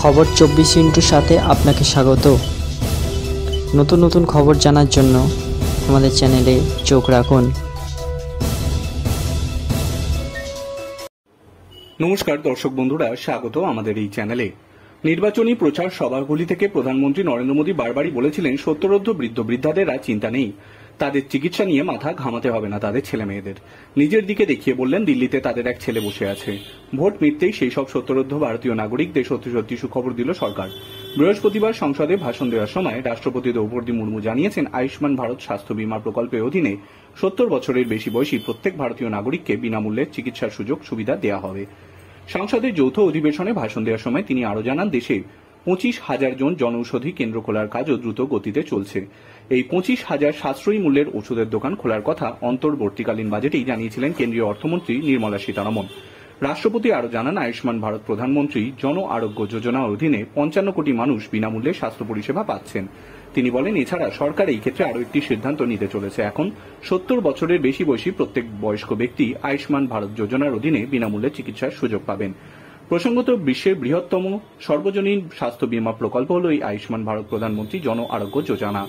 খবর 24 সাথে আপনাকে স্বাগত। নতুন নতুন খবর জানার জন্য আমাদের চ্যানেলে চোখ রাখুন। নমস্কার দর্শক বন্ধুরা, স্বাগত আমাদের এই চ্যানেলে। নির্বাচনী প্রচার সভাগুলি থেকে প্রধানমন্ত্রী নরেন্দ্র মোদী বারবারই বলেছিলেন, সত্তরোর্ধ্ব বৃদ্ধ বৃদ্ধাদের আর চিন্তা নেই, তাদের চিকিৎসা নিয়ে মাথা ঘামাতে হবে না তাদের ছেলে মেয়েদের। নিজের দিকে দেখিয়ে বললেন, দিল্লিতে তাদের এক ছেলে বসে আছে। ভোট মিটতেই সেই সব সত্তরোর্ধ্ব ভারতীয় নাগরিকদের সত্যি সত্যি সুখবর দিল সরকার। বৃহস্পতিবার সংসদে ভাষণ দেওয়ার সময় রাষ্ট্রপতি দ্রৌপদী মুর্মু জানিয়েছেন, আয়ুষ্মান ভারত স্বাস্থ্য বীমা প্রকল্পের অধীনে 70 বছরের বেশি বয়সী প্রত্যেক ভারতীয় নাগরিককে বিনামূল্যে চিকিৎসার সুযোগ সুবিধা দেওয়া হবে। সংসদের যৌথ অধিবেশনে ভাষণ দেওয়ার সময় তিনি আরও জানান, দেশে 25,000 জন জনঔষধি কেন্দ্র খোলার কাজও দ্রুত গতিতে চলছে। এই 25,000 সাশ্রয়ী মূল্যের ওষুধের দোকান খোলার কথা অন্তর্বর্তীকালীন বাজেটেই জানিয়েছিলেন কেন্দ্রীয় অর্থমন্ত্রী নির্মলা সীতারমণ। রাষ্ট্রপতি আরও জানান, আয়ুষ্মান ভারত প্রধানমন্ত্রী জন আরোগ্য যোজনার অধীনে 55 কোটি মানুষ বিনামূল্যে স্বাস্থ্য পরিষেবা পাচ্ছেন। তিনি বলেন, এছাড়া সরকার এই ক্ষেত্রে আরও একটি সিদ্ধান্ত নিতে চলেছে। এখন 70 বছরের বেশি বয়সী প্রত্যেক বয়স্ক ব্যক্তি আয়ুষ্মান ভারত যোজনার অধীনে বিনামূল্যে চিকিৎসার সুযোগ পাবেন। প্রসঙ্গত, বিশ্বের বৃহত্তম সর্বজনীন স্বাস্থ্য বীমা প্রকল্প হল এই আয়ুষ্মান ভারত প্রধানমন্ত্রী জন আরোগ্য যোজনা।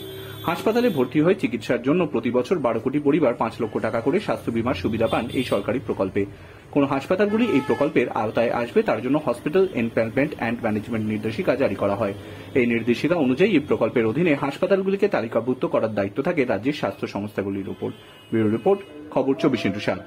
হাসপাতালে ভর্তি হয়ে চিকিৎসার জন্য প্রতি বছর 12 কোটি পরিবার 5 লক্ষ টাকা করে স্বাস্থ্য বীমার সুবিধা পান এই সরকারি প্রকল্পে। কোন হাসপাতালগুলি এই প্রকল্পের আওতায় আসবে তার জন্য হসপিটাল এনপ্যানেলমেন্ট অ্যান্ড ম্যানেজমেন্ট নির্দেশিকা জারি করা হয়। এই নির্দেশিকা অনুযায়ী এই প্রকল্পের অধীনে হাসপাতালগুলিকে তালিকাভুক্ত করার দায়িত্ব থাকে রাজ্যের স্বাস্থ্য সংস্থাগুলির উপর। ব্যুরো রিপোর্ট, খবর 24 ইন্টু 7।